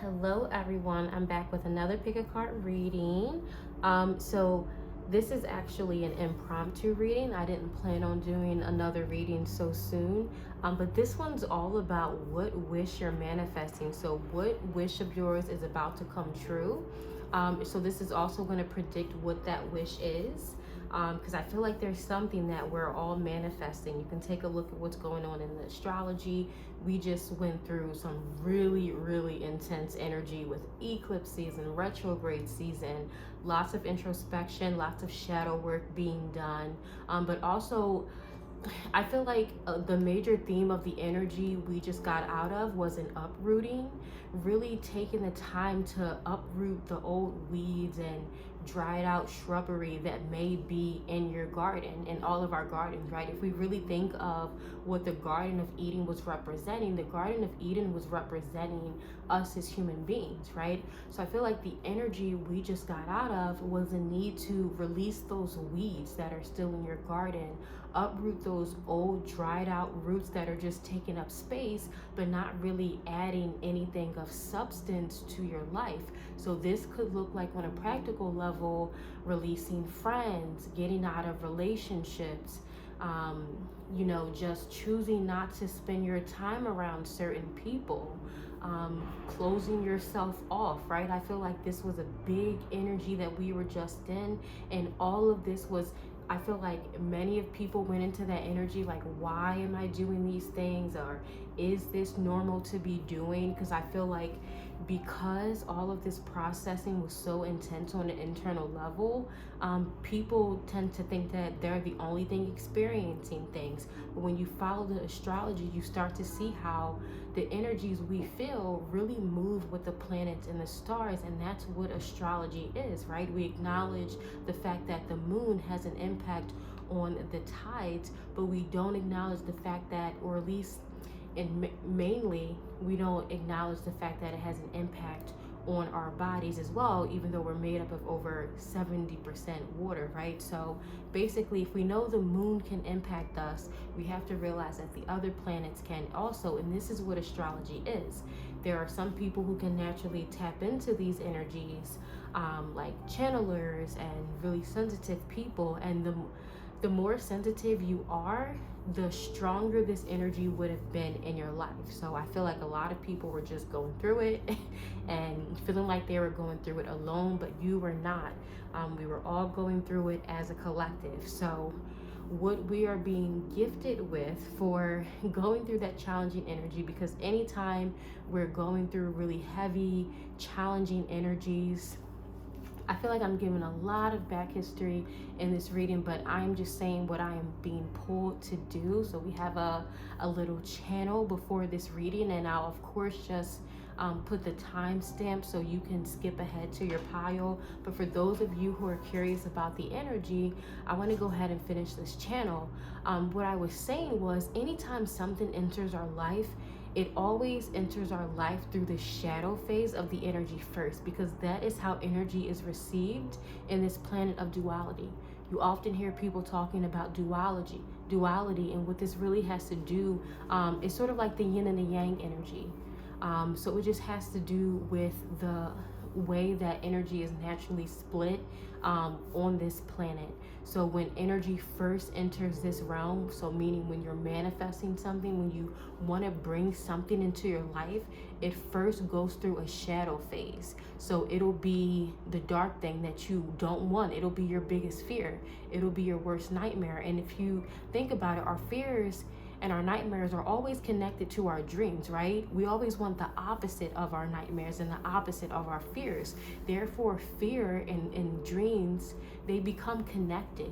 Hello everyone, I'm back with another pick a card reading. So this is actually an impromptu reading. I didn't plan on doing another reading so soon, but this one's all about what wish you're manifesting. So what wish of yours is about to come true. So this is also going to predict what that wish is, because I feel like there's something that we're all manifesting. You can take a look at what's going on in the astrology. We just went through some really intense energy with eclipse season, retrograde season, lots of introspection, lots of shadow work being done, but also I feel like the major theme of the energy we just got out of was an uprooting, really taking the time to uproot the old weeds and dried out shrubbery that may be in your garden, in all of our gardens, right? If we really think of what the Garden of Eden was representing, the Garden of Eden was representing us as human beings, right? So I feel like the energy we just got out of was a need to release those weeds that are still in your garden, uproot those old dried out roots that are just taking up space but not really adding anything of substance to your life. So this could look like, on a practical level, releasing friends, getting out of relationships, just choosing not to spend your time around certain people, closing yourself off, right? I feel like this was a big energy that we were just in, and all of this was, I feel like many of people went into that energy like, why am I doing these things? Or is this normal to be doing? Because I feel like because all of this processing was so intense on an internal level, people tend to think that they're the only thing experiencing things. But when you follow the astrology, you start to see how the energies we feel really move with the planets and the stars, and that's what astrology is, right? We acknowledge the fact that the moon has an impact on the tides, but we don't acknowledge the fact that, or at least mainly, we don't acknowledge the fact that it has an impact on our bodies as well, even though we're made up of over 70% water, right? So basically, if we know the moon can impact us, we have to realize that the other planets can also, and this is what astrology is. There are some people who can naturally tap into these energies, like channelers and really sensitive people, and the more sensitive you are, the stronger this energy would have been in your life. So I feel like a lot of people were just going through it and feeling like they were going through it alone, but you were not. We were all going through it as a collective. So what we are being gifted with for going through that challenging energy, because anytime we're going through really heavy, challenging energies, I feel like I'm giving a lot of back history in this reading, but I'm just saying what I am being pulled to do. So we have a little channel before this reading, and I'll of course just put the timestamp so you can skip ahead to your pile. But for those of you who are curious about the energy, I want to go ahead and finish this channel. What I was saying was, anytime something enters our life, it always enters our life through the shadow phase of the energy first, because that is how energy is received in this planet of duality. You often hear people talking about duality, and what this really has to do is sort of like the yin and the yang energy. So it just has to do with the way that energy is naturally split on this planet. So when energy first enters this realm, so meaning when you're manifesting something, when you want to bring something into your life, it first goes through a shadow phase. So it'll be the dark thing that you don't want. It'll be your biggest fear. It'll be your worst nightmare. And if you think about it, our fears and our nightmares are always connected to our dreams, right? We always want the opposite of our nightmares and the opposite of our fears. Therefore, fear and dreams, they become connected.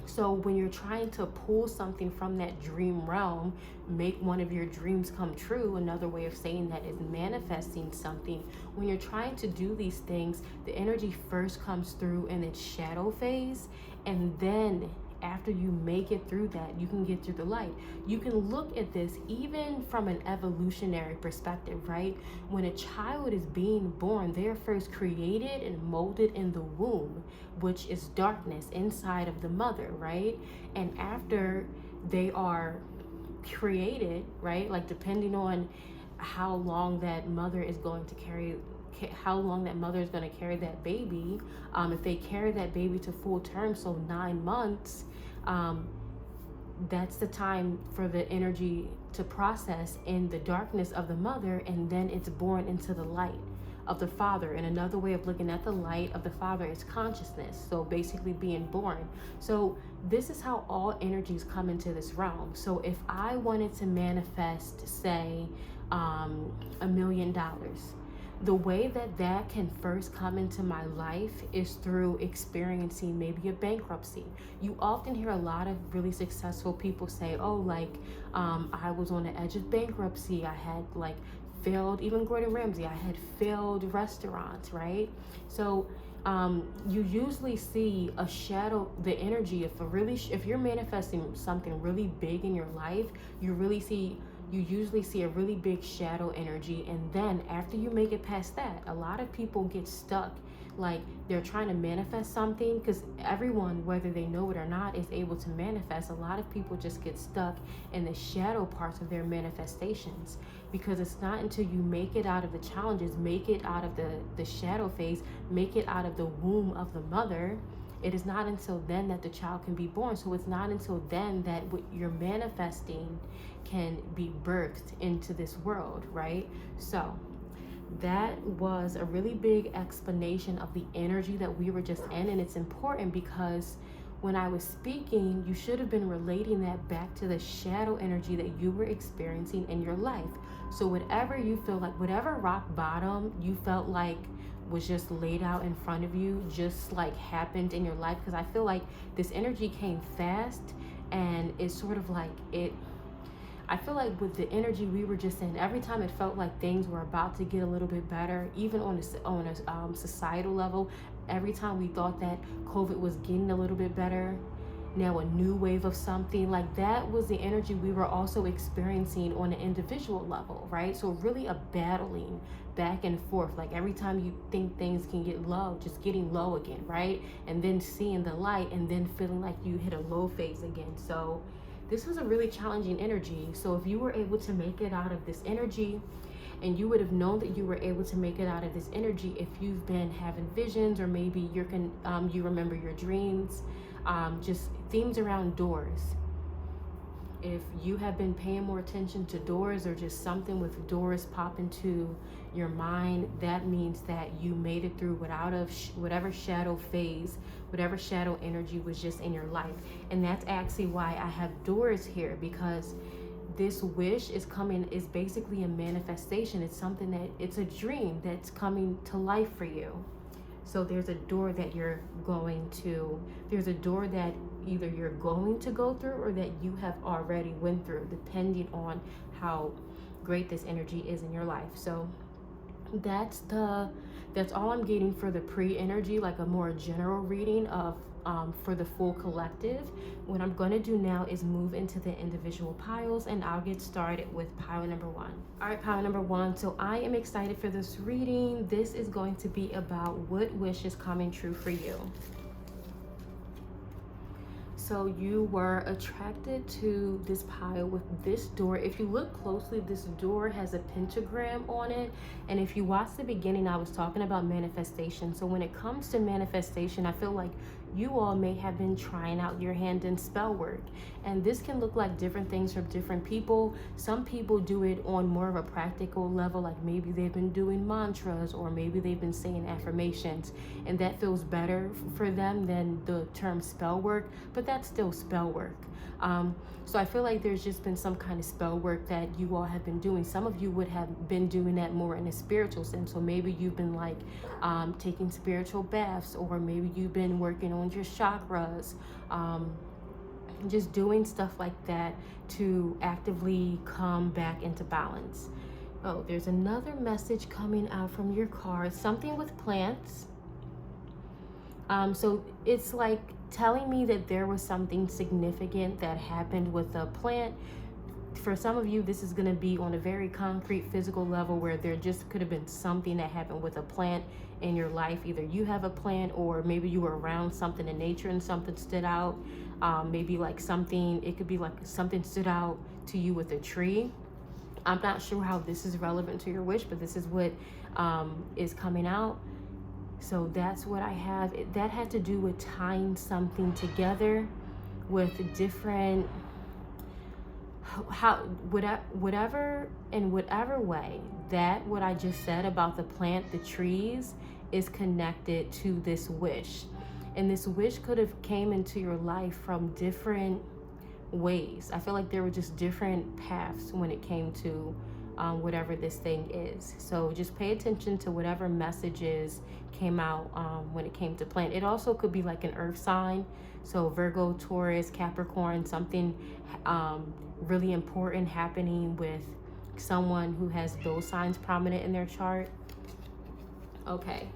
So when you're trying to pull something from that dream realm, make one of your dreams come true, another way of saying that is manifesting something. When you're trying to do these things, the energy first comes through in its shadow phase, and then after you make it through that, you can get through the light. You can look at this even from an evolutionary perspective, right? When a child is being born, they're first created and molded in the womb, which is darkness inside of the mother, right? And after they are created, right, like depending on how long that mother is going to carry that baby. If they carry that baby to full term, so 9 months, that's the time for the energy to process in the darkness of the mother, and then it's born into the light of the father. And another way of looking at the light of the father is consciousness, so basically being born. So this is how all energies come into this realm. So if I wanted to manifest, say, $1 million, the way that that can first come into my life is through experiencing maybe a bankruptcy. You often hear a lot of really successful people say, oh, like, I was on the edge of bankruptcy. I had like failed, even Gordon Ramsay, I had failed restaurants, right? So you usually see a shadow, the energy, if you're manifesting something really big in your life, you usually see a really big shadow energy. And then after you make it past that, a lot of people get stuck. Like they're trying to manifest something, because everyone, whether they know it or not, is able to manifest. A lot of people just get stuck in the shadow parts of their manifestations, because it's not until you make it out of the challenges, make it out of the shadow phase, make it out of the womb of the mother, it is not until then that the child can be born. So it's not until then that what you're manifesting can be birthed into this world, right? So that was a really big explanation of the energy that we were just in. And it's important because when I was speaking, you should have been relating that back to the shadow energy that you were experiencing in your life. So whatever you feel like, whatever rock bottom you felt like was just laid out in front of you, just like happened in your life, because I feel like this energy came fast, and it's sort of like I feel like with the energy we were just in, every time it felt like things were about to get a little bit better, even on a societal level, every time we thought that COVID was getting a little bit better, now a new wave of something, like that was the energy we were also experiencing on an individual level, right? So really a battling back and forth, like every time you think things can get low, just getting low again, right? And then seeing the light, and then feeling like you hit a low phase again. So this was a really challenging energy. So if you were able to make it out of this energy, and you would have known that you were able to make it out of this energy if you've been having visions, or maybe you remember your dreams, just themes around doors. If you have been paying more attention to doors, or just something with doors pop into your mind, that means that you made it through whatever shadow phase, whatever shadow energy was just in your life. And that's actually why I have doors here, because this wish is basically a manifestation. It's something it's a dream that's coming to life for you. So there's a door that there's a door that either you're going to go through, or that you have already went through, depending on how great this energy is in your life. So that's all I'm getting for the pre-energy, like a more general reading of for the full collective. What I'm going to do now is move into the individual piles, and I'll get started with pile number 1. All right, pile number 1. So I am excited for this reading. This is going to be about what wish is coming true for you. So you were attracted to this pile with this door. If you look closely, this door has a pentagram on it. And if you watch the beginning, I was talking about manifestation. So when it comes to manifestation, I feel like you all may have been trying out your hand in spell work. And this can look like different things from different people. Some people do it on more of a practical level, like maybe they've been doing mantras, or maybe they've been saying affirmations, and that feels better for them than the term spell work, but that's still spell work. So I feel like there's just been some kind of spell work that you all have been doing. Some of you would have been doing that more in a spiritual sense. So maybe you've been like taking spiritual baths, or maybe you've been working on your chakras, just doing stuff like that to actively come back into balance. Oh, there's another message coming out from your card, something with plants. So it's like telling me that there was something significant that happened with a plant. For some of you, this is going to be on a very concrete physical level, where there just could have been something that happened with a plant in your life. Either you have a plant, or maybe you were around something in nature and something stood out. Maybe like it could be like something stood out to you with a tree. I'm not sure how this is relevant to your wish, but this is what is coming out. So that's what I have. That had to do with tying something together with different, whatever, in whatever way that what I just said about the plant, the trees, is connected to this wish. And this wish could have came into your life from different ways. I feel like there were just different paths when it came to whatever this thing is. So just pay attention to whatever messages came out when it came to plant. It also could be like an earth sign. So Virgo, Taurus, Capricorn, something really important happening with someone who has those signs prominent in their chart. Okay.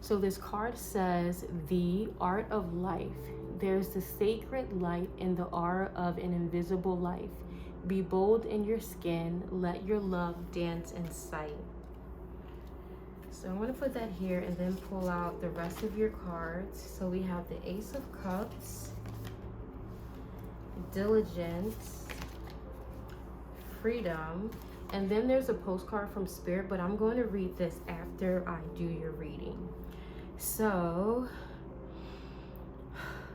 So this card says the art of life. There's the sacred light in the aura of an invisible life. Be bold in your skin. Let your love dance in sight. So I'm going to put that here and then pull out the rest of your cards. So we have the Ace of Cups, Diligence, Freedom, and then there's a postcard from Spirit, but I'm going to read this after I do your reading. So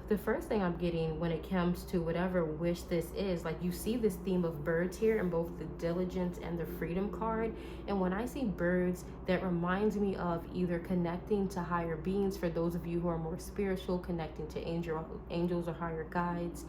the first thing I'm getting when it comes to whatever wish this is, like you see this theme of birds here in both the Diligence and the Freedom card. And when I see birds, that reminds me of either connecting to higher beings, for those of you who are more spiritual, connecting to angels or higher guides.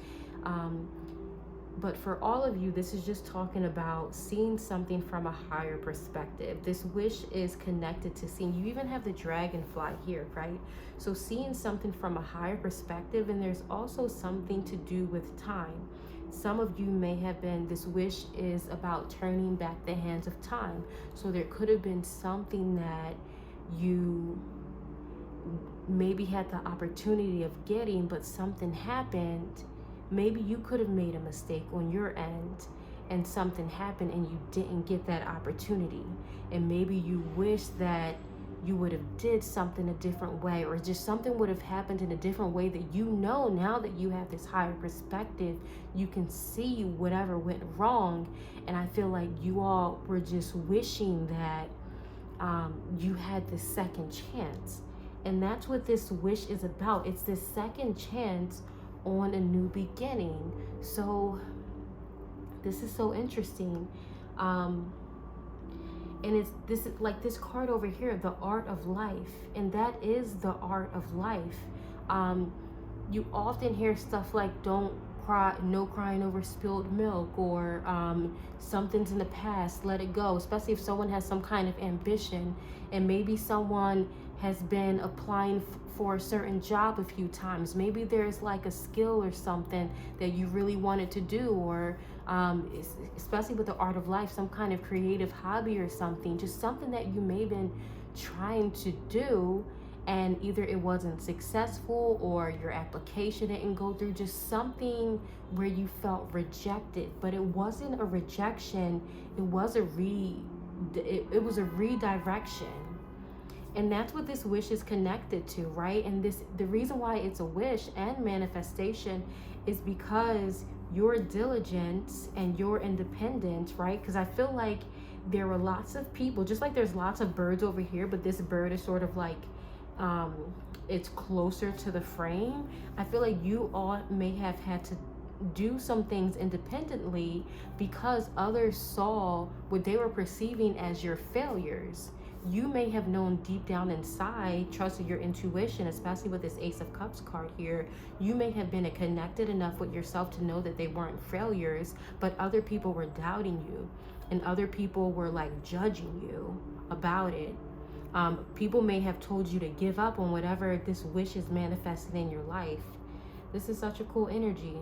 But for all of you, this is just talking about seeing something from a higher perspective. This wish is connected to seeing. You even have the dragonfly here, right? So seeing something from a higher perspective, and there's also something to do with time. Some of you may have been, this wish is about turning back the hands of time. So there could have been something that you maybe had the opportunity of getting, but something happened. Maybe you could have made a mistake on your end and something happened and you didn't get that opportunity. And maybe you wish that you would have did something a different way, or just something would have happened in a different way that you know now that you have this higher perspective, you can see whatever went wrong. And I feel like you all were just wishing that you had the second chance. And that's what this wish is about. It's this second chance on a new beginning. So this is so interesting. And this is like this card over here, the art of life, and that is the art of life. You often hear stuff like don't cry, no crying over spilled milk, or something's in the past, let it go, especially if someone has some kind of ambition, and maybe someone has been applying for a certain job a few times. Maybe there's like a skill or something that you really wanted to do, or especially with the art of life, some kind of creative hobby or something, just something that you may have been trying to do, and either it wasn't successful or your application didn't go through, just something where you felt rejected. But it wasn't a rejection, it was a redirection. And that's what this wish is connected to, right? And the reason why it's a wish and manifestation is because your diligence and your independence, right? Because I feel like there were lots of people, just like there's lots of birds over here, but this bird is sort of like, it's closer to the frame. I feel like you all may have had to do some things independently because others saw what they were perceiving as your failures. You may have known deep down inside, trusted your intuition, especially with this Ace of Cups card here. You may have been connected enough with yourself to know that they weren't failures, but other people were doubting you, and other people were like judging you about it. People may have told you to give up on whatever this wish is manifested in your life. This is such a cool energy.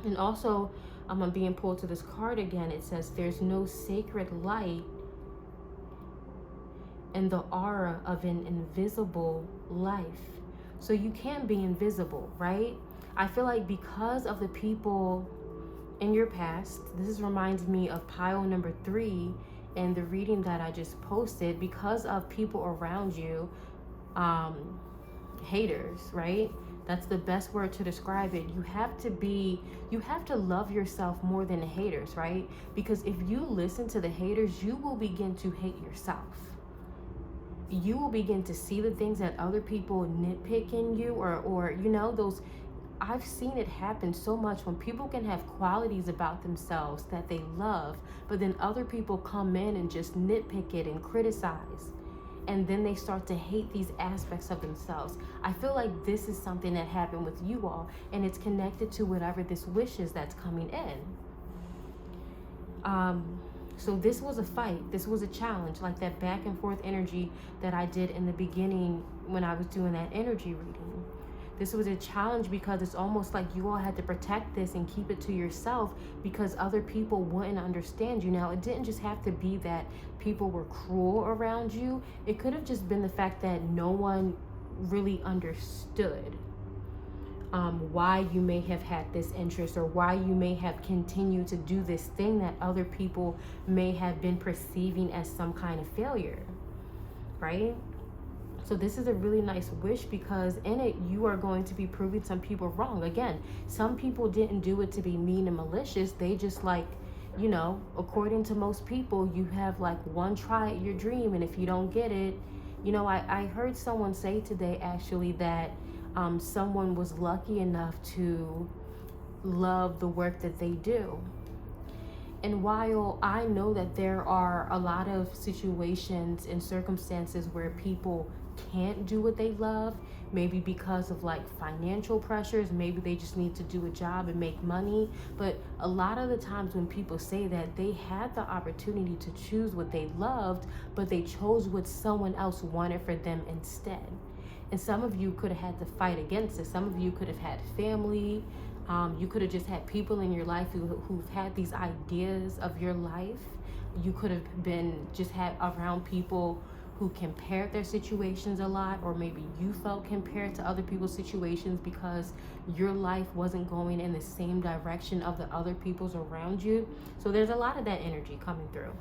And also, I'm being pulled to this card again. It says there's no sacred light and the aura of an invisible life. So you can't be invisible, right? I feel like because of the people in your past, this reminds me of pile number 3 and the reading that I just posted, because of people around you, haters, right? That's the best word to describe it. You have to love yourself more than the haters, right? Because if you listen to the haters, you will begin to hate yourself. You will begin to see the things that other people nitpick in you, or you know, those, I've seen it happen so much when people can have qualities about themselves that they love, but then other people come in and just nitpick it and criticize. And then they start to hate these aspects of themselves. I feel like this is something that happened with you all, and it's connected to whatever this wish is that's coming in. So this was a fight. This was a challenge, like that back and forth energy that I did in the beginning when I was doing that energy reading. This was a challenge because it's almost like you all had to protect this and keep it to yourself because other people wouldn't understand you. Now, it didn't just have to be that people were cruel around you. It could have just been the fact that no one really understood why you may have had this interest, or why you may have continued to do this thing that other people may have been perceiving as some kind of failure, right? So this is a really nice wish because in it, you are going to be proving some people wrong. Again, some people didn't do it to be mean and malicious. They just, like, you know, according to most people, you have like one try at your dream. And if you don't get it, you know, I heard someone say today actually that someone was lucky enough to love the work that they do. And while I know that there are a lot of situations and circumstances where people can't do what they love, maybe because of like financial pressures, maybe they just need to do a job and make money, but a lot of the times when people say that, they had the opportunity to choose what they loved, but they chose what someone else wanted for them instead. And some of you could have had to fight against it. Some of you could have had family. You could have just had people in your life who've had these ideas of your life. You could have been just had around people who compared their situations a lot, or maybe you felt compared to other people's situations because your life wasn't going in the same direction of the other people's around you. So there's a lot of that energy coming through.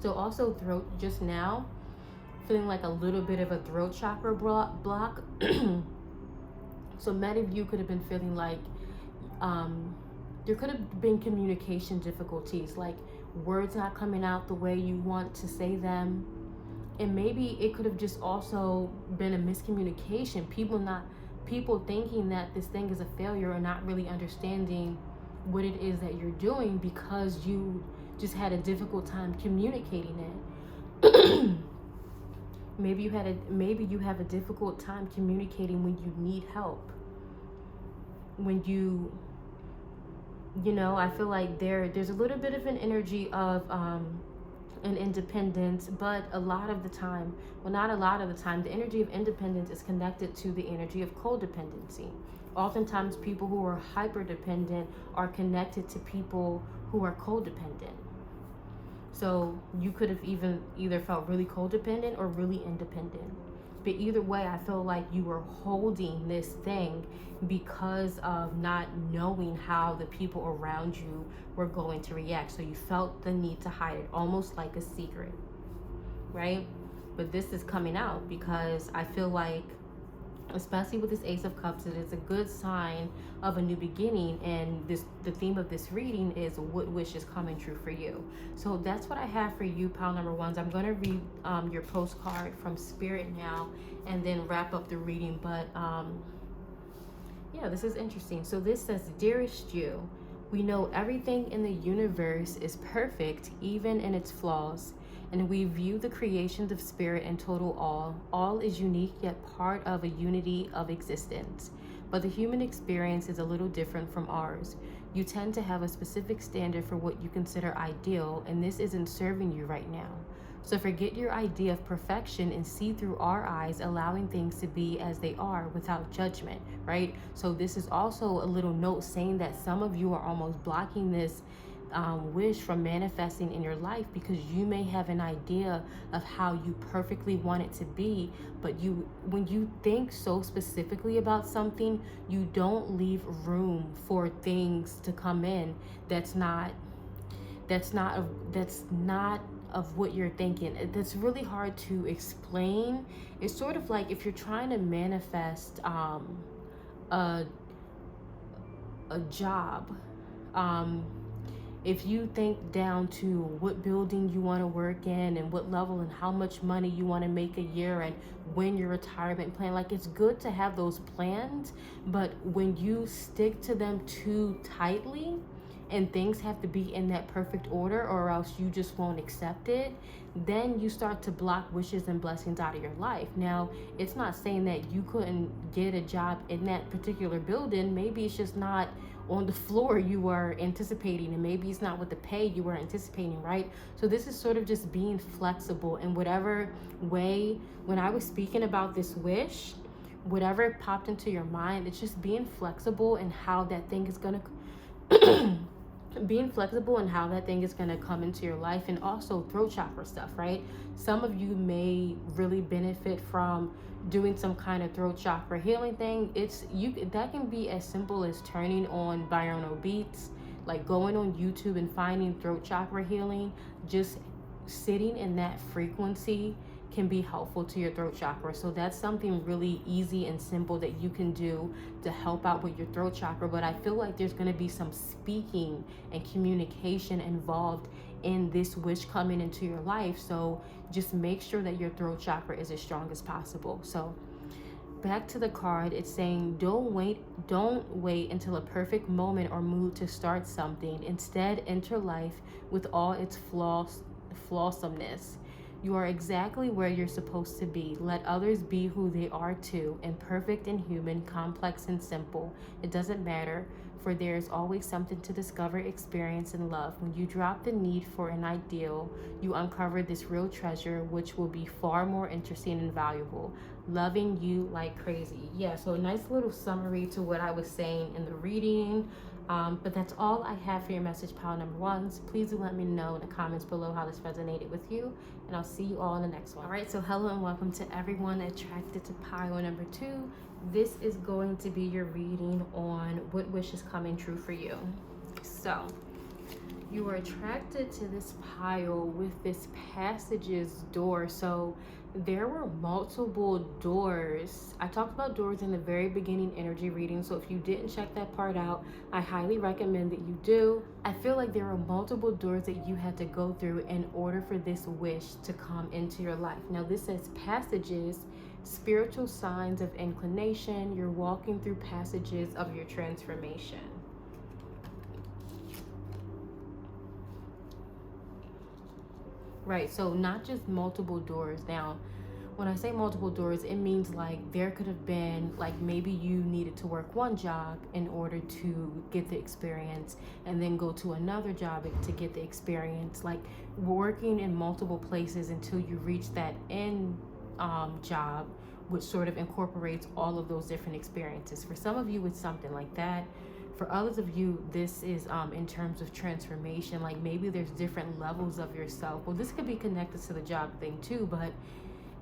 So also throat, just now feeling like a little bit of a throat chakra block. So many of you could have been feeling like there could have been communication difficulties, like words not coming out the way you want to say them. And maybe it could have just also been a miscommunication. People thinking that this thing is a failure, or not really understanding what it is that you're doing because you just had a difficult time communicating it. Maybe you have a difficult time communicating when you need help. When you know, I feel like there's a little bit of an energy of an independence, but a lot of the time, well, not a lot of the time, the energy of independence is connected to the energy of codependency. Oftentimes, people who are hyper-dependent are connected to people who are codependent. So you could have either felt really codependent or really independent. But either way, I feel like you were holding this thing because of not knowing how the people around you were going to react. So you felt the need to hide it, almost like a secret, right? But this is coming out because I feel like, especially with this Ace of Cups, it is a good sign of a new beginning. And the theme of this reading is what wish is coming true for you. So that's what I have for you, pile number ones. I'm going to read your postcard from Spirit now and then wrap up the reading. But yeah, this is interesting. So this says, dearest you, we know everything in the universe is perfect, even in its flaws. And we view the creations of spirit in total awe. All is unique, yet part of a unity of existence. But the human experience is a little different from ours. You tend to have a specific standard for what you consider ideal, and this isn't serving you right now. So forget your idea of perfection and see through our eyes, allowing things to be as they are without judgment, right? So this is also a little note saying that some of you are almost blocking this wish from manifesting in your life because you may have an idea of how you perfectly want it to be, but when you think so specifically about something, you don't leave room for things to come in that's not that's not of what you're thinking. That's really hard to explain. It's sort of like if you're trying to manifest a job. If you think down to what building you want to work in and what level and how much money you want to make a year and when your retirement plan, like, it's good to have those plans, but when you stick to them too tightly and things have to be in that perfect order or else you just won't accept it, then you start to block wishes and blessings out of your life. Now, it's not saying that you couldn't get a job in that particular building. Maybe it's just not on the floor you were anticipating, and maybe it's not with the pay you were anticipating, right? So this is sort of just being flexible in whatever way. When I was speaking about this wish, whatever popped into your mind, it's just being flexible in how that thing is gonna being flexible in how that thing is going to come into your life. And also throat chakra stuff, right? Some of you may really benefit from doing some kind of throat chakra healing thing. That can be as simple as turning on binaural beats, like going on YouTube and finding throat chakra healing. Just sitting in that frequency can be helpful to your throat chakra. So that's something really easy and simple that you can do to help out with your throat chakra. But I feel like there's going to be some speaking and communication involved in this wish coming into your life. So just make sure that your throat chakra is as strong as possible. So back to the card, it's saying don't wait until a perfect moment or mood to start something. Instead, enter life with all its flawsomeness. You are exactly where you're supposed to be. Let others be who they are too, imperfect and human, complex and simple. It doesn't matter, for there is always something to discover, experience, and love. When you drop the need for an ideal, you uncover this real treasure, which will be far more interesting and valuable. Loving you like crazy. Yeah, so a nice little summary to what I was saying in the reading. But that's all I have for your message, pile number ones. Please do let me know in the comments below how this resonated with you, and I'll see you all in the next one. All right, so hello and welcome to everyone attracted to pile number 2. This is going to be your reading on what wish is coming true for you. So you are attracted to this pile with this passages door. So there were multiple doors. I talked about doors in the very beginning energy reading, so if you didn't check that part out, I highly recommend that you do. I feel like there are multiple doors that you had to go through in order for this wish to come into your life. Now this says passages, spiritual signs of inclination. You're walking through passages of your transformation. Right, so not just multiple doors. Now, when I say multiple doors, it means like there could have been, like, maybe you needed to work one job in order to get the experience and then go to another job to get the experience. Like working in multiple places until you reach that end job, which sort of incorporates all of those different experiences. For some of you, it's something like that. For others of you, this is in terms of transformation. Like maybe there's different levels of yourself. Well, this could be connected to the job thing too, but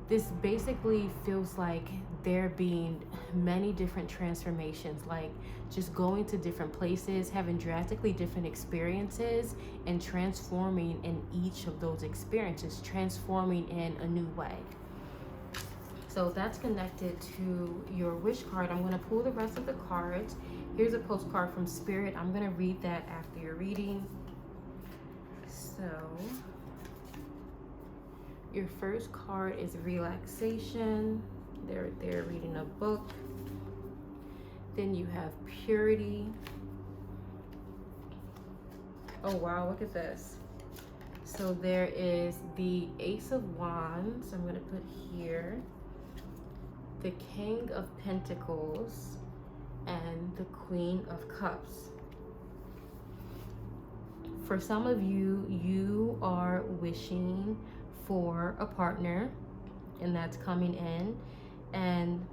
this basically feels like there being many different transformations, like just going to different places, having drastically different experiences, and transforming in each of those experiences, transforming in a new way. So that's connected to your wish card. I'm going to pull the rest of the cards. Here's a postcard from Spirit. I'm going to read that after your reading. So your first card is relaxation. They're reading a book. Then you have purity. Oh wow, look at this. So there is the Ace of Wands. I'm going to put here the King of Pentacles and the Queen of Cups. For some of you, you are wishing for a partner, and that's coming in, and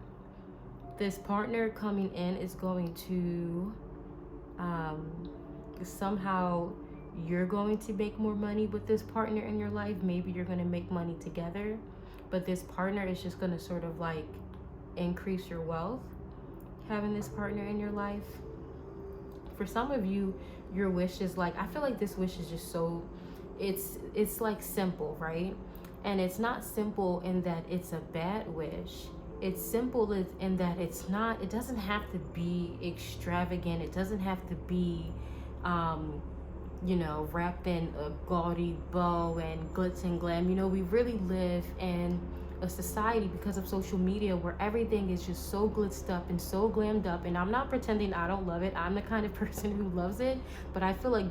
this partner coming in is going to somehow you're going to make more money with this partner in your life. Maybe you're going to make money together, but this partner is just going to sort of like increase your wealth having this partner in your life. for some of you, your wish is like, I feel like this wish is just so, it's like simple, right? And it's not simple in that it's a bad wish. It's simple in that it doesn't have to be extravagant. It doesn't have to be, wrapped in a gaudy bow and glitz and glam. We really live in a society, because of social media, where everything is just so glitzed up and so glammed up. And I'm not pretending I don't love it. I'm the kind of person who loves it, but I feel like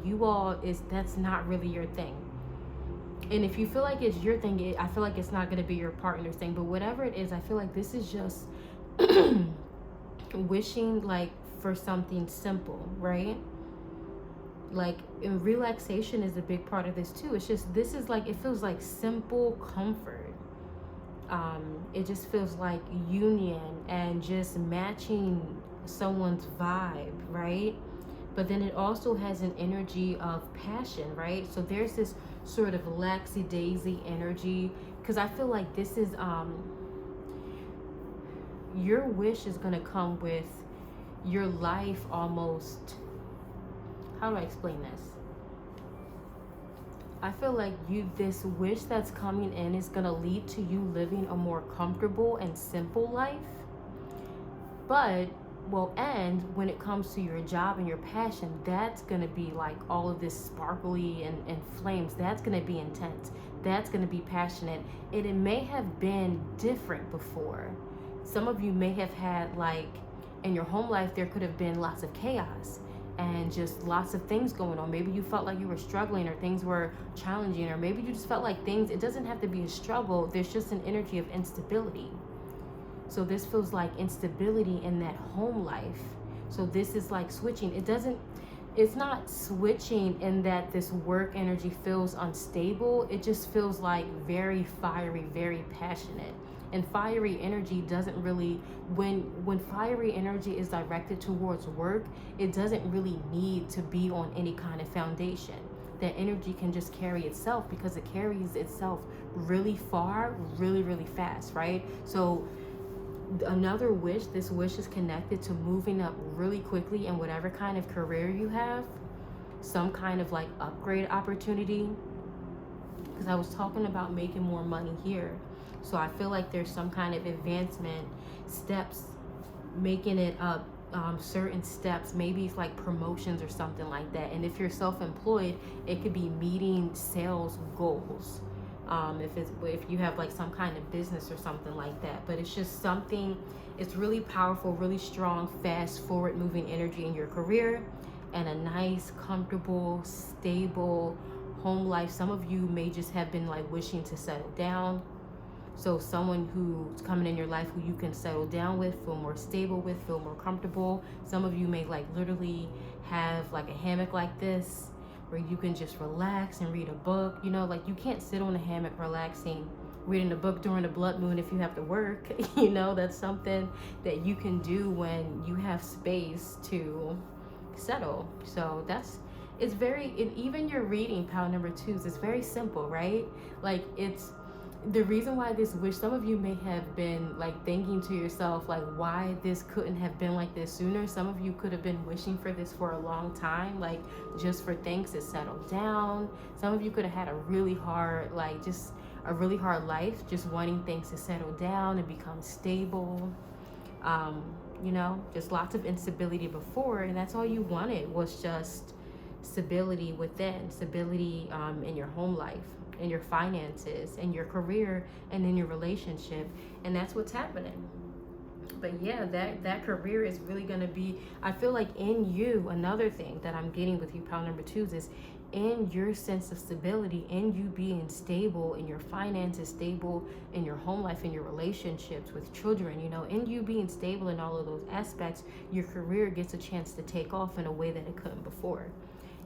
that's not really your thing. And if you feel like it's your thing, I feel like it's not going to be your partner's thing. But whatever it is, I feel like this is just wishing like for something simple, right? Like, and relaxation is a big part of this too. It's just, this is like, it feels like simple comfort. It just feels like union and just matching someone's vibe, right? But then it also has an energy of passion, right? So there's this sort of laxy-daisy energy, because I feel like this is, your wish is going to come with your life almost, how do I explain this? I feel like this wish that's coming in is going to lead to you living a more comfortable and simple life. And when it comes to your job and your passion, that's going to be like all of this sparkly and flames. That's going to be intense. That's going to be passionate. And it may have been different before. Some of you may have had, like, in your home life, there could have been lots of chaos and just lots of things going on. Maybe you felt like you were struggling, or things were challenging, or maybe you just felt like things, it doesn't have to be a struggle. There's just an energy of instability. So this feels like instability in that home life. So this is like switching. It's not switching in that this work energy feels unstable. It just feels like very fiery, very passionate. And fiery energy doesn't really, when fiery energy is directed towards work, it doesn't really need to be on any kind of foundation. That energy can just carry itself, because it carries itself really far, really, really fast, right? So another wish, this wish is connected to moving up really quickly in whatever kind of career you have, some kind of like upgrade opportunity, because I was talking about making more money here. So I feel like there's some kind of advancement steps, making it up, certain steps. Maybe it's like promotions or something like that. And if you're self-employed, it could be meeting sales goals. If you have like some kind of business or something like that. But it's just something, it's really powerful, really strong, fast forward moving energy in your career, and a nice, comfortable, stable home life. Some of you may just have been like wishing to settle down. So someone who's coming in your life who you can settle down with, feel more stable with, feel more comfortable. Some of you may like literally have like a hammock like this, where you can just relax and read a book. Like, you can't sit on a hammock relaxing, reading a book during the blood moon if you have to work. That's something that you can do when you have space to settle. So it's very, and even your reading, power number 2s, it's very simple, right? Like, it's the reason why this wish, some of you may have been like thinking to yourself, like, why this couldn't have been like this sooner. Some of you could have been wishing for this for a long time, like just for things to settle down. Some of you could have had a really hard life, just wanting things to settle down and become stable. Just lots of instability before, and that's all you wanted, was just stability within, stability in your home life, in your finances, in your career, and in your relationship. And that's what's happening. But yeah, that career is really going to be, I feel like in you, another thing that I'm getting with you, power number 2s, is in your sense of stability, in you being stable, in your finances, stable in your home life, in your relationships with children, in you being stable in all of those aspects, your career gets a chance to take off in a way that it couldn't before.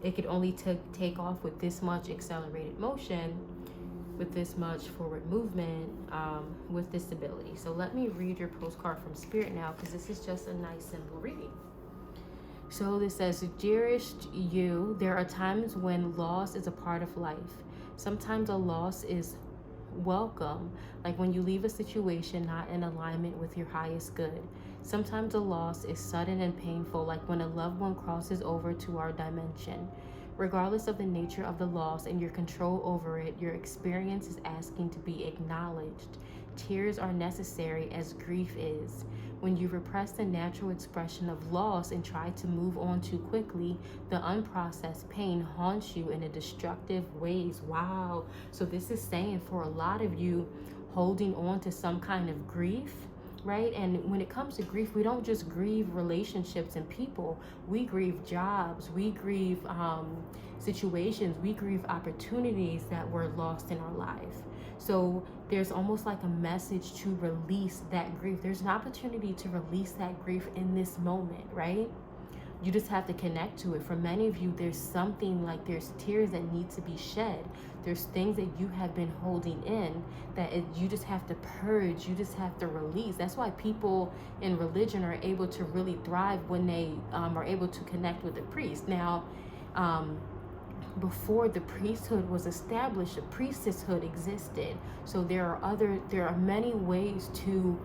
It could only take off with this much accelerated motion, with this much forward movement, with this stability. So let me read your postcard from Spirit now, because this is just a nice, simple reading. So this says, dearest you, there are times when loss is a part of life. Sometimes a loss is welcome, like when you leave a situation not in alignment with your highest good. Sometimes a loss is sudden and painful, like when a loved one crosses over to our dimension. Regardless of the nature of the loss and your control over it, your experience is asking to be acknowledged. Tears are necessary as grief is. When you repress the natural expression of loss and try to move on too quickly, the unprocessed pain haunts you in a destructive ways. Wow. So this is saying for a lot of you, holding on to some kind of grief, right? And when it comes to grief, we don't just grieve relationships and people. We grieve jobs, we grieve situations, we grieve opportunities that were lost in our life. So there's almost like a message to release that grief. There's an opportunity to release that grief in this moment, right? You just have to connect to it. For many of you, there's something like there's tears that need to be shed. There's things that you have been holding in that you just have to purge. You just have to release. That's why people in religion are able to really thrive when they are able to connect with the priest. Now, before the priesthood was established, the priestesshood existed. So there are many ways to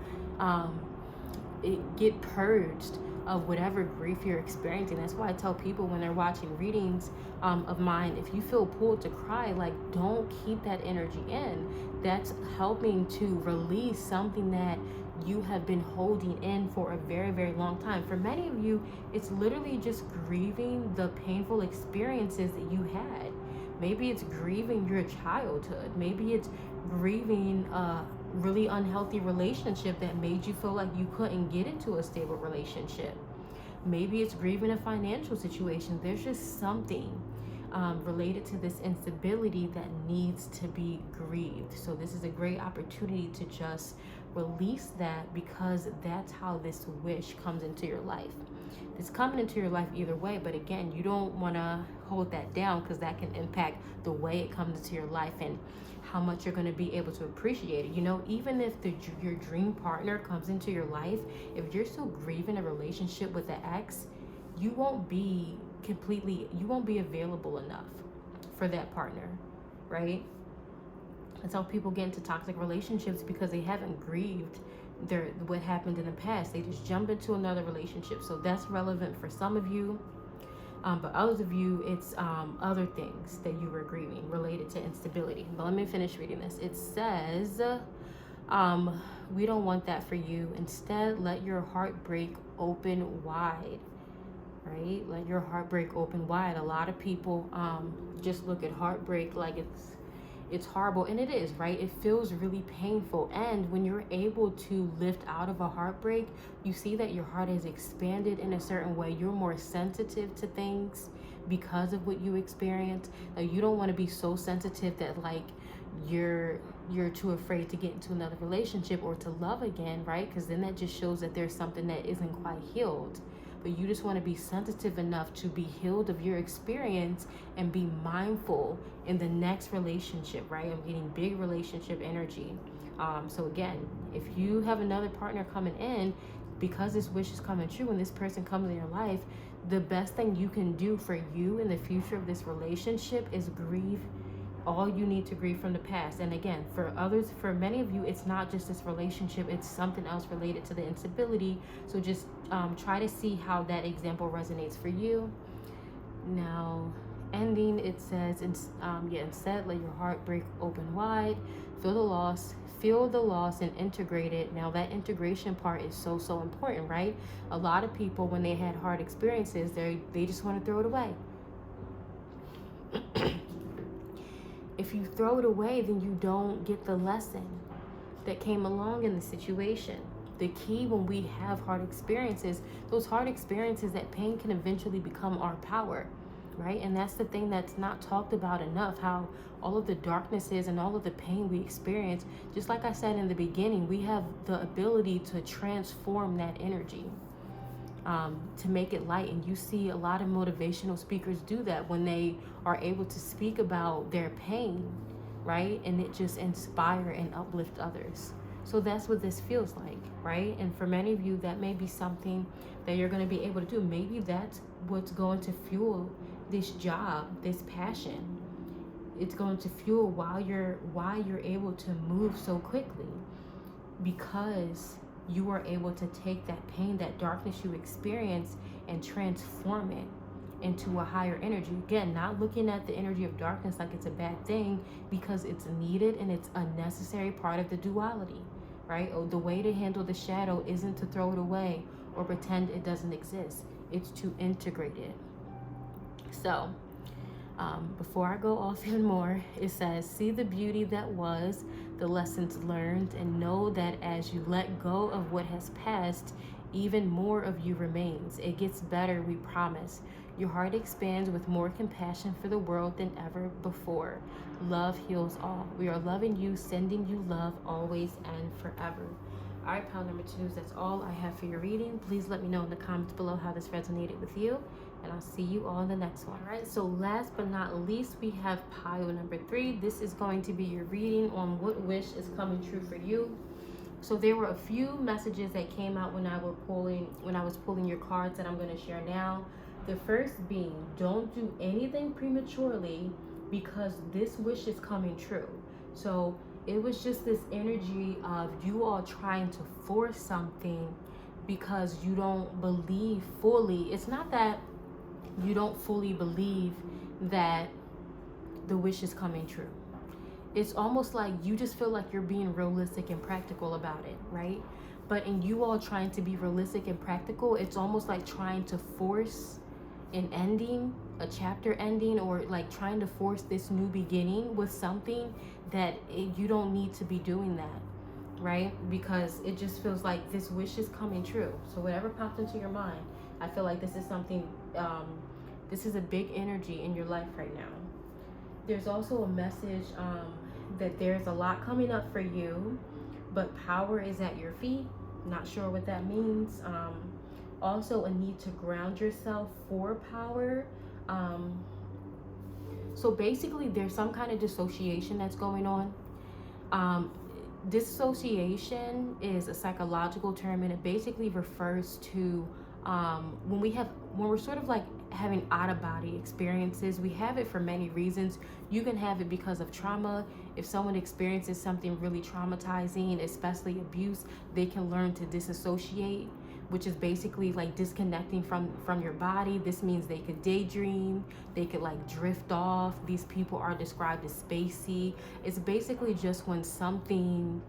get purged of whatever grief you're experiencing. That's why I tell people when they're watching readings of mine, if you feel pulled to cry, like, don't keep that energy in. That's helping to release something that you have been holding in for a very, very long time. For many of you, it's literally just grieving the painful experiences that you had. Maybe it's grieving your childhood. Maybe it's grieving a really unhealthy relationship that made you feel like you couldn't get into a stable relationship. Maybe it's grieving a financial situation. There's just something related to this instability that needs to be grieved. So this is a great opportunity to just release that, because that's how this wish comes into your life. It's coming into your life either way, but again, you don't want to hold that down, because that can impact the way it comes into your life and how much you're going to be able to appreciate it. You know, even if your dream partner comes into your life, if you're still grieving a relationship with the ex, you won't be available enough for that partner, right? That's how people get into toxic relationships, because they haven't grieved what happened in the past. They just jump into another relationship. So that's relevant for some of you. But others of you, it's other things that you were grieving related to instability. But let me finish reading this. It says, we don't want that for you. Instead, let your heart break open wide. Right? Let your heart break open wide. A lot of people just look at heartbreak like it's horrible, and it is, right? It feels really painful. And when you're able to lift out of a heartbreak, you see that your heart is expanded in a certain way. You're more sensitive to things because of what you experience. Now, you don't want to be so sensitive that like you're too afraid to get into another relationship or to love again, right? Because then that just shows that there's something that isn't quite healed. But you just want to be sensitive enough to be healed of your experience and be mindful in the next relationship, right? I'm getting big relationship energy. So again, if you have another partner coming in, because this wish is coming true, when this person comes in your life, the best thing you can do for you in the future of this relationship is grieve all you need to grieve from the past. And again, for others, for many of you, it's not just this relationship, it's something else related to the instability. So just try to see how that example resonates for you. Now, ending, it says, instead, let your heart break open wide, feel the loss and integrate it. Now, that integration part is so important, right? A lot of people, when they had hard experiences, they just want to throw it away. If you throw it away, then you don't get the lesson that came along in the situation. The key when we have hard experiences, those hard experiences, that pain can eventually become our power, right? And that's the thing that's not talked about enough, how all of the darknesses and all of the pain we experience, just like I said in the beginning, we have the ability to transform that energy. To make it light. And you see a lot of motivational speakers do that when they are able to speak about their pain, right? And it just inspire and uplift others. So that's what this feels like, right? And for many of you, that may be something that you're going to be able to do. Maybe that's what's going to fuel this job, this passion. It's going to fuel why you're able to move so quickly, because you are able to take that pain, that darkness you experience, and transform it into a higher energy. Again, not looking at the energy of darkness like it's a bad thing, because it's needed and it's a necessary part of the duality, right? Oh, the way to handle the shadow isn't to throw it away or pretend it doesn't exist. It's to integrate it. So before I go off even more, it says, see the beauty that was, the lessons learned, and know that as you let go of what has passed, even more of you remains. It gets better, we promise. Your heart expands with more compassion for the world than ever before. Love heals all. We are loving you, sending you love always and forever. All right, pile number 2, that's all I have for your reading. Please let me know in the comments below how this resonated with you, and I'll see you all in the next one. All right, so last but not least, we have pile number 3. This is going to be your reading on what wish is coming true for you. So there were a few messages that came out when I was pulling your cards that I'm going to share now. The first being, don't do anything prematurely because this wish is coming true. So it was just this energy of you all trying to force something because you don't believe fully. It's not that you don't fully believe that the wish is coming true. It's almost like you just feel like you're being realistic and practical about it, right? But in you all trying to be realistic and practical, it's almost like trying to force an ending, a chapter ending, or like trying to force this new beginning with something that you don't need to be doing that, right? Because it just feels like this wish is coming true. So whatever popped into your mind, I feel like this is something, this is a big energy in your life right now. There's also a message that there's a lot coming up for you, but power is at your feet. Not sure what that means. Also a need to ground yourself for power. So basically there's some kind of dissociation that's going on. Dissociation is a psychological term, and it basically refers to when we're sort of like having out-of-body experiences. We have it for many reasons. You can have it because of trauma. If someone experiences something really traumatizing, especially abuse, they can learn to disassociate, which is basically like disconnecting from your body. This means they could daydream, they could like drift off. These people are described as spacey. It's basically just when something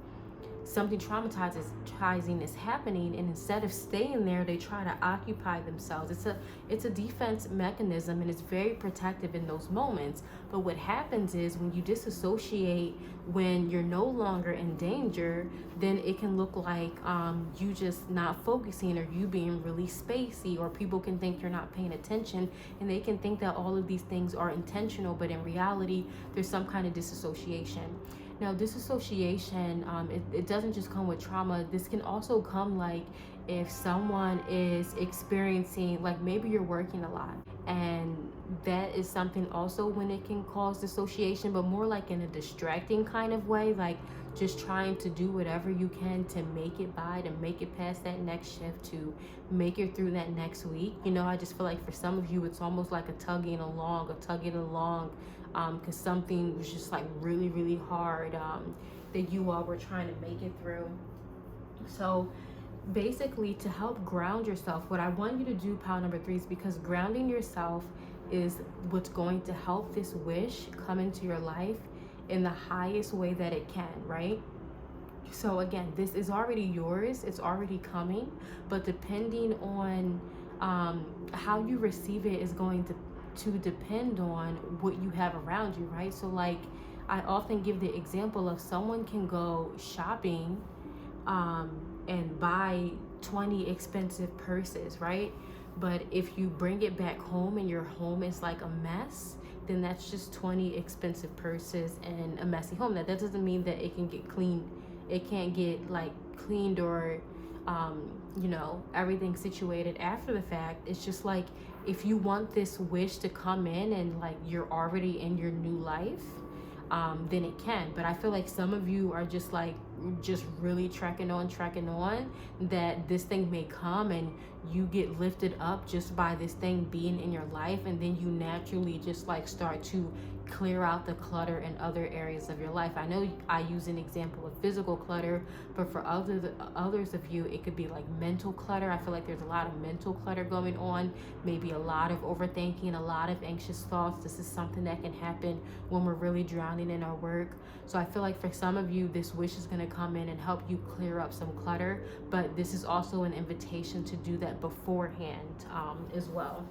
traumatizing is happening, and instead of staying there, they try to occupy themselves. It's a defense mechanism, and it's very protective in those moments. But what happens is when you disassociate, when you're no longer in danger, then it can look like you just not focusing, or you being really spacey, or people can think you're not paying attention, and they can think that all of these things are intentional, but in reality there's some kind of disassociation. Now, disassociation, it doesn't just come with trauma. This can also come like if someone is experiencing, like maybe you're working a lot, and that is something also when it can cause dissociation, but more like in a distracting kind of way, like just trying to do whatever you can to make it by, to make it past that next shift, to make it through that next week. You know, I just feel like for some of you, it's almost like a tugging along, because something was just like really, really hard that you all were trying to make it through. So basically, to help ground yourself, what I want you to do, pile number 3, is because grounding yourself is what's going to help this wish come into your life in the highest way that it can, right? So again, this is already yours, it's already coming, but depending on how you receive it is going to depend on what you have around you, right? So like I often give the example of someone can go shopping and buy 20 expensive purses, right? But if you bring it back home and your home is like a mess, then that's just 20 expensive purses and a messy home. That doesn't mean that it can get cleaned. It can't get like cleaned or everything situated after the fact. It's just like if you want this wish to come in and like you're already in your new life, then it can. But I feel like some of you are just like just really trekking on, that this thing may come and you get lifted up just by this thing being in your life, and then you naturally just like start to clear out the clutter in other areas of your life. I know I use an example of physical clutter, but for others of you, it could be like mental clutter. I feel like there's a lot of mental clutter going on, maybe a lot of overthinking, a lot of anxious thoughts. This is something that can happen when we're really drowning in our work. So I feel like for some of you, this wish is going to come in and help you clear up some clutter, but this is also an invitation to do that beforehand as well.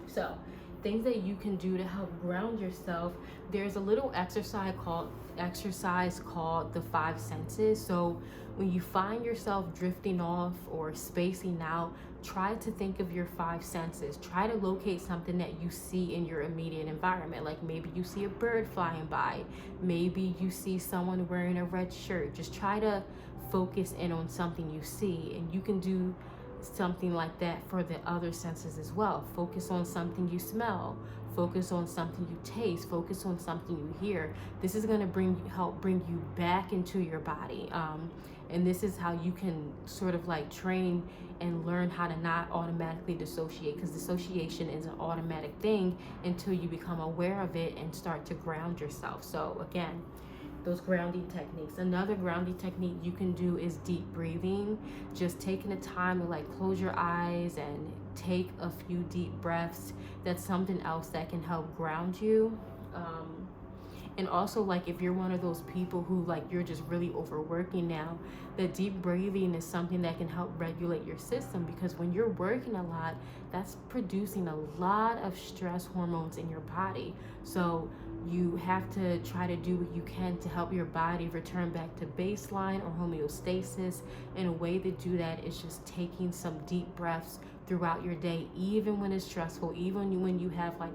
So things that you can do to help ground yourself, there's a little exercise called the 5 senses. So when you find yourself drifting off or spacing out, try to think of your 5 senses. Try to locate something that you see in your immediate environment. Like maybe you see a bird flying by, maybe you see someone wearing a red shirt. Just try to focus in on something you see, and you can do something like that for the other senses as well. Focus on something you smell, focus on something you taste, focus on something you hear. This is going to help bring you back into your body, and this is how you can sort of like train and learn how to not automatically dissociate, because dissociation is an automatic thing until you become aware of it and start to ground yourself. So again, those grounding techniques. Another grounding technique you can do is deep breathing. Just taking the time to like close your eyes and take a few deep breaths. That's something else that can help ground you. And also, like, if you're one of those people who like you're just really overworking now, the deep breathing is something that can help regulate your system, because when you're working a lot, that's producing a lot of stress hormones in your body. So you have to try to do what you can to help your body return back to baseline or homeostasis. And a way to do that is just taking some deep breaths throughout your day, even when it's stressful, even when you have like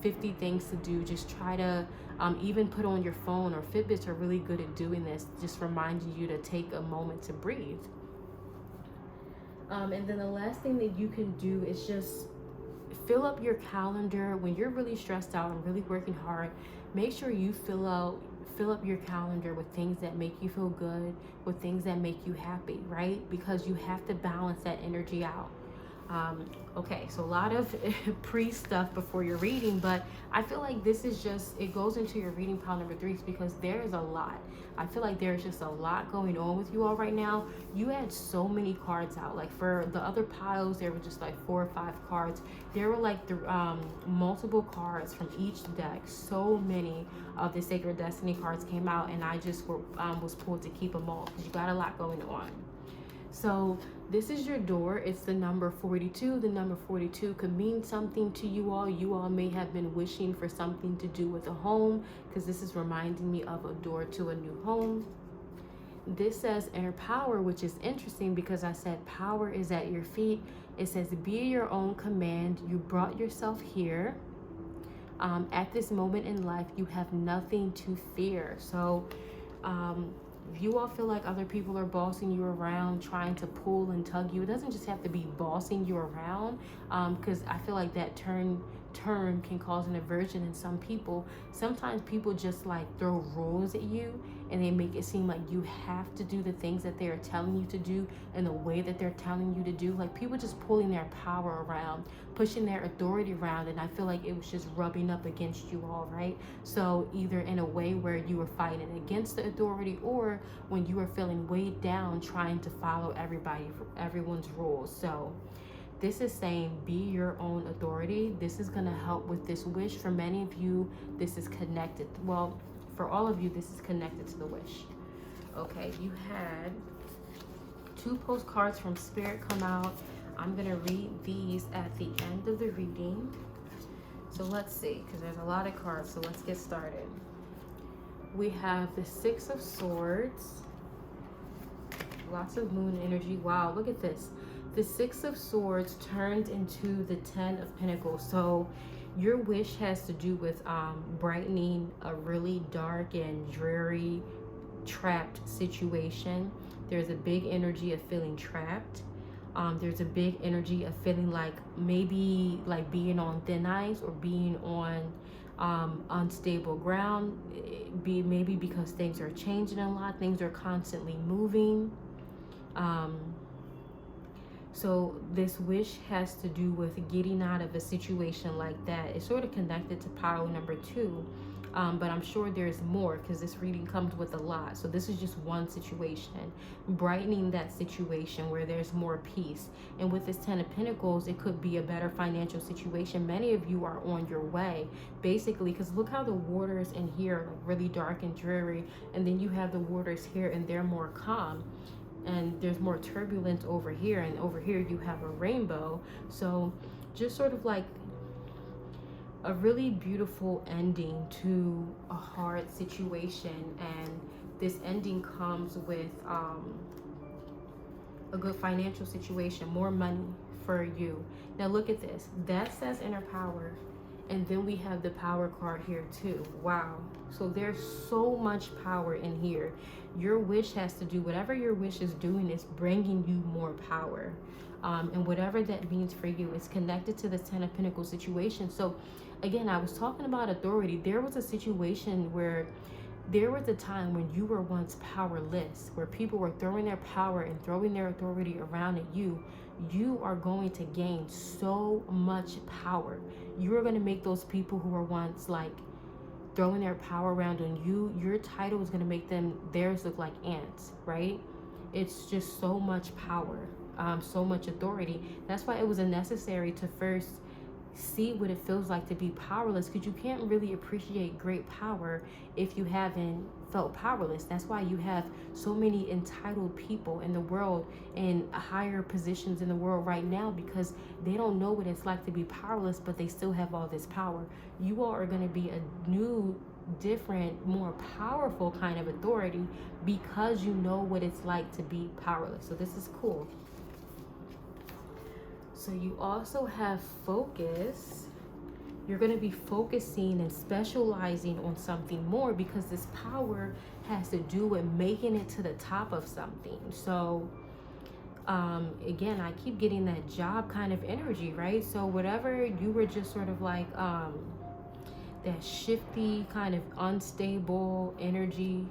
50 things to do. Just try to even put on your phone, or Fitbits are really good at doing this, just reminding you to take a moment to breathe. And then the last thing that you can do is just fill up your calendar. When you're really stressed out and really working hard, make sure you fill up your calendar with things that make you feel good, with things that make you happy, right? Because you have to balance that energy out. Okay, so a lot of pre-stuff before your reading, but I feel like this is just, it goes into your reading pile number 3 because there is a lot. I feel like there's just a lot going on with you all right now. You had so many cards out. Like for the other piles, there were just like 4 or 5 cards. There were like multiple cards from each deck. So many of the Sacred Destiny cards came out, and I just was pulled to keep them all because you got a lot going on. So this is your door. It's the number 42. The number 42 could mean something to you all. You all may have been wishing for something to do with a home, because this is reminding me of a door to a new home. This says inner power, which is interesting because I said power is at your feet. It says be your own command. You brought yourself here. At this moment in life, you have nothing to fear. So if you all feel like other people are bossing you around, trying to pull and tug you, it doesn't just have to be bossing you around, because I feel like that term can cause an aversion in some people. Sometimes people just like throw rules at you, and they make it seem like you have to do the things that they're telling you to do in the way that they're telling you to do. Like people just pulling their power around, pushing their authority around, and I feel like it was just rubbing up against you all, right? So either in a way where you were fighting against the authority, or when you were feeling weighed down trying to follow everyone's rules. So this is saying be your own authority. This is going to help with this wish. For many of you, this is connected. Well, for all of you, this is connected to the wish. Okay, you had 2 postcards from Spirit come out. I'm going to read these at the end of the reading. So let's see, because there's a lot of cards. So let's get started. We have the 6 of Swords. Lots of moon energy. Wow, look at this. The 6 of Swords turned into the 10 of Pentacles. So your wish has to do with brightening a really dark and dreary, trapped situation. There's a big energy of feeling trapped. There's a big energy of feeling like maybe like being on thin ice, or being on unstable ground, maybe because things are changing a lot, things are constantly moving. So this wish has to do with getting out of a situation like that. It's sort of connected to pile number 2. But I'm sure there's more, because this reading comes with a lot. So this is just one situation, brightening that situation where there's more peace. And with this 10 of Pentacles, it could be a better financial situation. Many of you are on your way, basically, because look how the waters in here are like really dark and dreary, and then you have the waters here and they're more calm, and there's more turbulence over here, and over here you have a rainbow. So just sort of like a really beautiful ending to a hard situation, and this ending comes with a good financial situation, more money for you. Now look at this, that says inner power, and then we have the power card here too. Wow. So there's so much power in here. Your wish has to do, whatever your wish is doing, is bringing you more power, and whatever that means for you is connected to the 10 of Pentacles situation. So again, I was talking about authority. There was a situation where there was a time when you were once powerless, where people were throwing their power and throwing their authority around at you. You are going to gain so much power. You are going to make those people who were once like throwing their power around on you, your title is going to make them, theirs look like ants, right? It's just so much power, so much authority. That's why it was necessary to first see what it feels like to be powerless, because you can't really appreciate great power if you haven't felt powerless. That's why you have so many entitled people in the world in higher positions in the world right now, because they don't know what it's like to be powerless, but they still have all this power. You all are going to be a new, different, more powerful kind of authority because you know what it's like to be powerless. So this is cool. So you also have focus. You're going to be focusing and specializing on something more, because this power has to do with making it to the top of something. So again, I keep getting that job kind of energy, right? So whatever you were just sort of like that shifty kind of unstable energy,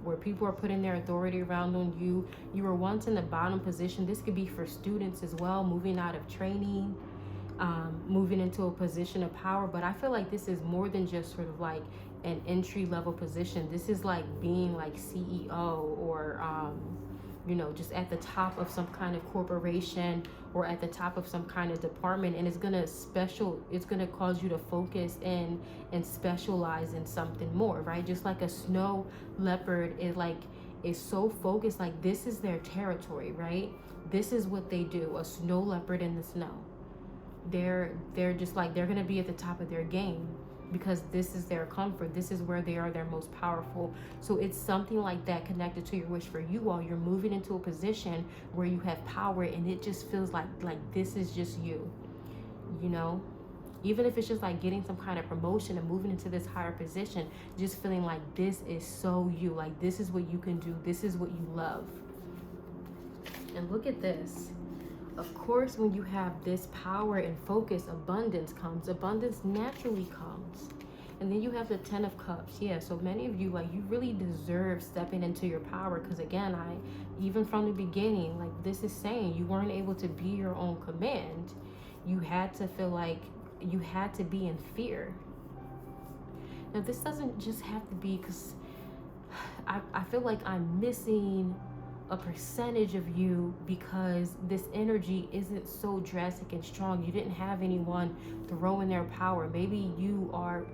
where people are putting their authority around on you. You were once in the bottom position. This could be for students as well, moving out of training, moving into a position of power. But I feel like this is more than just sort of like an entry level position. This is like being like CEO, or you know, just at the top of some kind of corporation, or at the top of some kind of department, and it's gonna cause you to focus in and specialize in something more, right? Just like a snow leopard is so focused, like this is their territory, right? This is what they do. A snow leopard in the snow, they're just like, they're gonna be at the top of their game, because this is their comfort. This is where they are their most powerful. So it's something like that connected to your wish for you all. You're moving into a position where you have power, and it just feels like this is just you, you know? Even if it's just like getting some kind of promotion and moving into this higher position, just feeling like this is so you, like this is what you can do. This is what you love. And look at this. Of course, when you have this power and focus, abundance comes. Abundance naturally comes. And then you have the 10 of Cups. Yeah, so many of you, like, you really deserve stepping into your power. Because again, even from the beginning, like this is saying, you weren't able to be your own command. You had to feel like you had to be in fear. Now, this doesn't just have to be, because I feel like I'm missing a percentage of you, because this energy isn't so drastic and strong. You didn't have anyone throwing their power. Maybe you are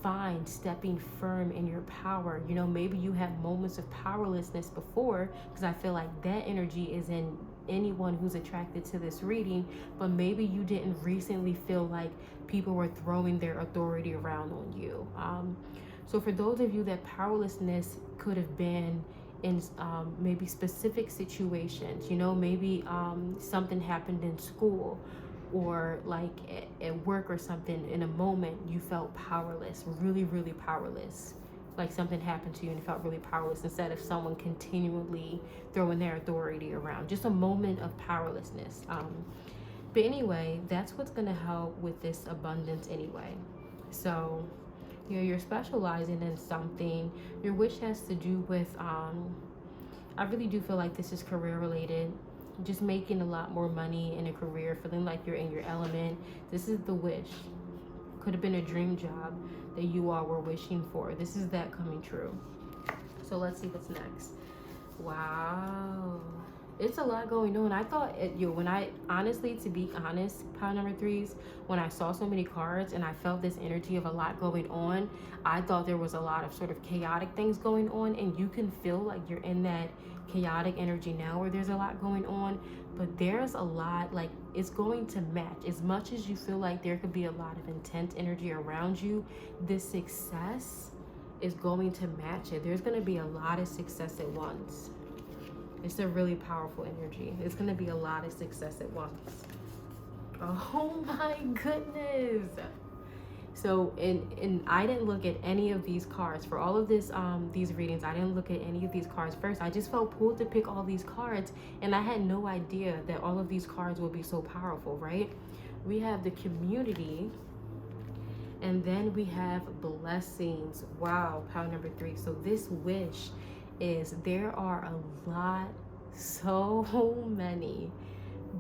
fine stepping firm in your power. You know, maybe you had moments of powerlessness before, because I feel like that energy is in anyone who's attracted to this reading. But maybe you didn't recently feel like people were throwing their authority around on you. So for those of you, that powerlessness could have been in maybe specific situations, you know, maybe something happened in school, or like at work or something. In a moment you felt powerless, really, really powerless. Like something happened to you and you felt really powerless, instead of someone continually throwing their authority around. Just a moment of powerlessness. But anyway, that's what's going to help with this abundance anyway. So, you know, you're specializing in something. Your wish has to do with, I really do feel like this is career related. Just making a lot more money in a career, feeling like you're in your element. This is the wish. Could have been a dream job that you all were wishing for. This is that coming true. So let's see what's next. Wow. It's a lot going on. I thought, when I, honestly, to be honest, pile number threes, when I saw so many cards and I felt this energy of a lot going on, I thought there was a lot of sort of chaotic things going on, and you can feel like you're in that chaotic energy now where there's a lot going on, but there's a lot, like, it's going to match. As much as you feel like there could be a lot of intense energy around you, this success is going to match it. There's going to be a lot of success at once. It's a really powerful energy. It's going to be a lot of success at once. Oh my goodness. So, and I didn't look at any of these cards. For all of this, these readings, I didn't look at any of these cards first. I just felt pulled to pick all these cards, and I had no idea that all of these cards would be so powerful, right? We have the community, and then we have blessings. Wow, pile number three. So this wish is, there are a lot, so many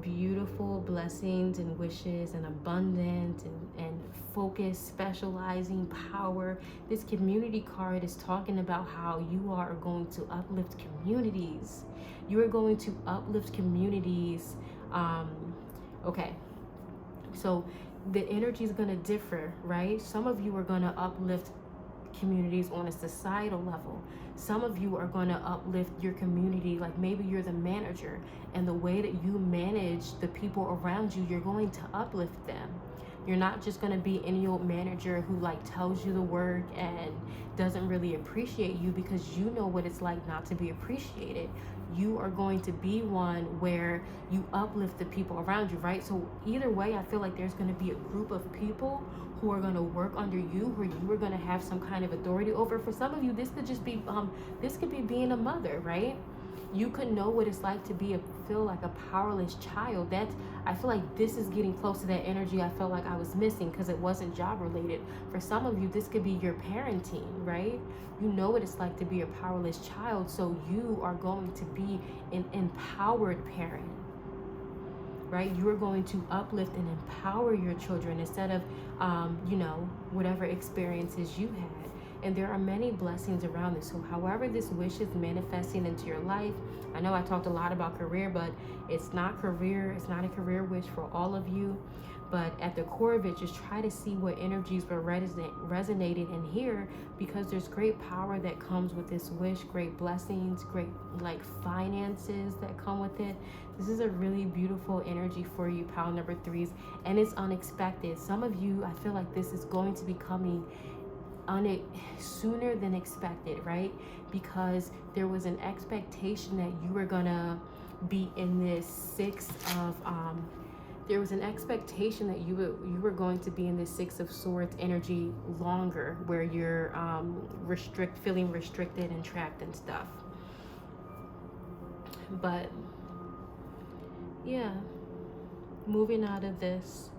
beautiful blessings and wishes and abundance and focus, specializing, power. This community card is talking about how you are going to uplift communities. You are going to uplift communities. Okay, so the energy is going to differ, right? Some of you are going to uplift communities on a societal level. Some of you are going to uplift your community, like maybe you're the manager, and the way that you manage the people around you, you're going to uplift them. You're not just going to be any old manager who like tells you the work and doesn't really appreciate you, because you know what it's like not to be appreciated. You are going to be one where you uplift the people around you, right? So either way, I feel like there's going to be a group of people who are going to work under you, who you are going to have some kind of authority over. For some of you, this could just be, this could be being a mother, right? You could know what it's like to feel like a powerless child. I feel like this is getting close to that energy I felt like I was missing, because it wasn't job related. For some of you, this could be your parenting, right? You know what it's like to be a powerless child, so you are going to be an empowered parent, right? You are going to uplift and empower your children instead of, whatever experiences you had. And there are many blessings around this. So however this wish is manifesting into your life, I know I talked a lot about career, but it's not a career wish for all of you. But at the core of it, just try to see what energies were resonating in here, because there's great power that comes with this wish, great blessings, great like finances that come with it. This is a really beautiful energy for you, pile number threes, and it's unexpected. Some of you, I feel like this is going to be coming sooner than expected, right? Because there was an expectation that you were gonna be in this there was an expectation that you were going to be in this Six of Swords energy longer, where you're feeling restricted and trapped and stuff. But yeah, moving out of this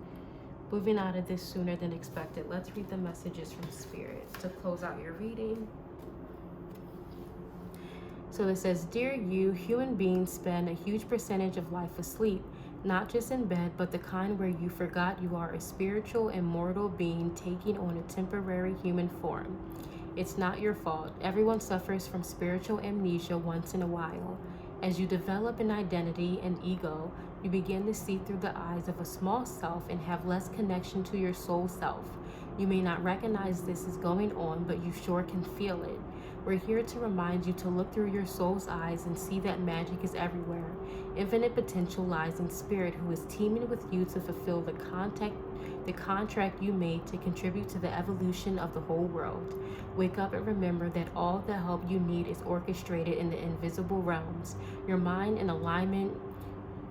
sooner than expected. Let's read the messages from Spirit to close out your reading. So it says, dear you, human beings spend a huge percentage of life asleep, not just in bed, but the kind where you forgot you are a spiritual, immortal being taking on a temporary human form. It's not your fault. Everyone suffers from spiritual amnesia once in a while. As you develop an identity and ego, you begin to see through the eyes of a small self and have less connection to your soul self. You may not recognize this is going on, but you sure can feel it. We're here to remind you to look through your soul's eyes and see that magic is everywhere. Infinite potential lies in Spirit, who is teaming with you to fulfill the contract you made to contribute to the evolution of the whole world. Wake up and remember that all the help you need is orchestrated in the invisible realms. Your mind in alignment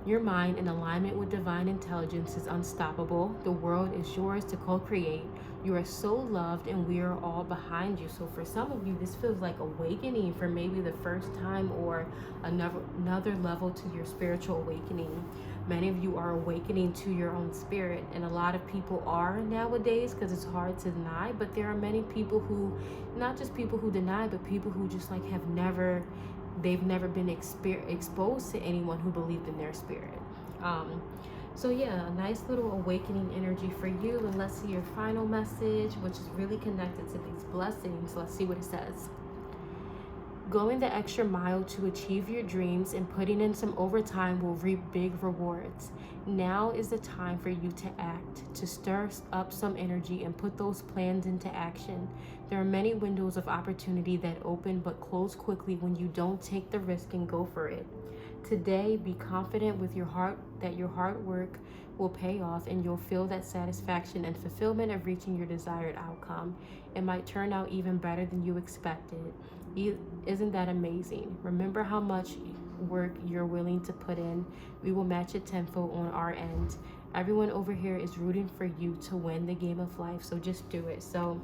Your mind in alignment with divine intelligence is unstoppable. The world is yours to co-create. You are so loved and we are all behind you. So for some of you, this feels like awakening for maybe the first time or another level to your spiritual awakening. Many of you are awakening to your own spirit, and a lot of people are nowadays, because it's hard to deny, but there are many people who, not just people who deny, but people who just like they've never been exposed to anyone who believed in their spirit. So yeah, a nice little awakening energy for you. And let's see your final message, which is really connected to these blessings. Let's see what it says. Going the extra mile to achieve your dreams and putting in some overtime will reap big rewards. Now is the time for you to act, to stir up some energy and put those plans into action. There are many windows of opportunity that open but close quickly when you don't take the risk and go for it. Today, be confident with your heart that your hard work will pay off and you'll feel that satisfaction and fulfillment of reaching your desired outcome. It might turn out even better than you expected. Isn't that amazing? Remember how much work you're willing to put in. We will match it tenfold on our end. Everyone over here is rooting for you to win the game of life, so just do it. So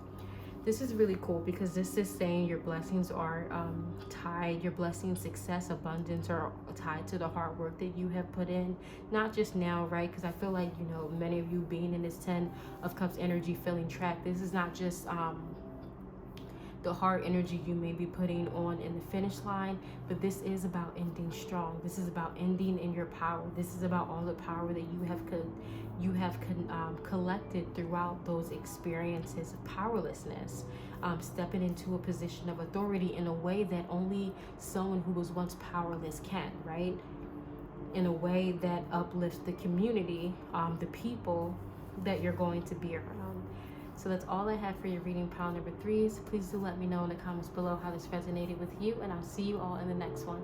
this is really cool because this is saying your blessings are tied, your blessings, success, abundance are tied to the hard work that you have put in. Not just now, right? Because I feel like, you know, many of you being in this 10 of Cups energy, feeling trapped. This is not just the hard energy you may be putting on in the finish line, but this is about ending strong. This is about ending in your power. This is about all the power that you have collected throughout those experiences of powerlessness, stepping into a position of authority in a way that only someone who was once powerless can, right? In a way that uplifts the community, the people that you're going to be around. So that's all I have for your reading, pile number 3s. Please do let me know in the comments below how this resonated with you, and I'll see you all in the next one.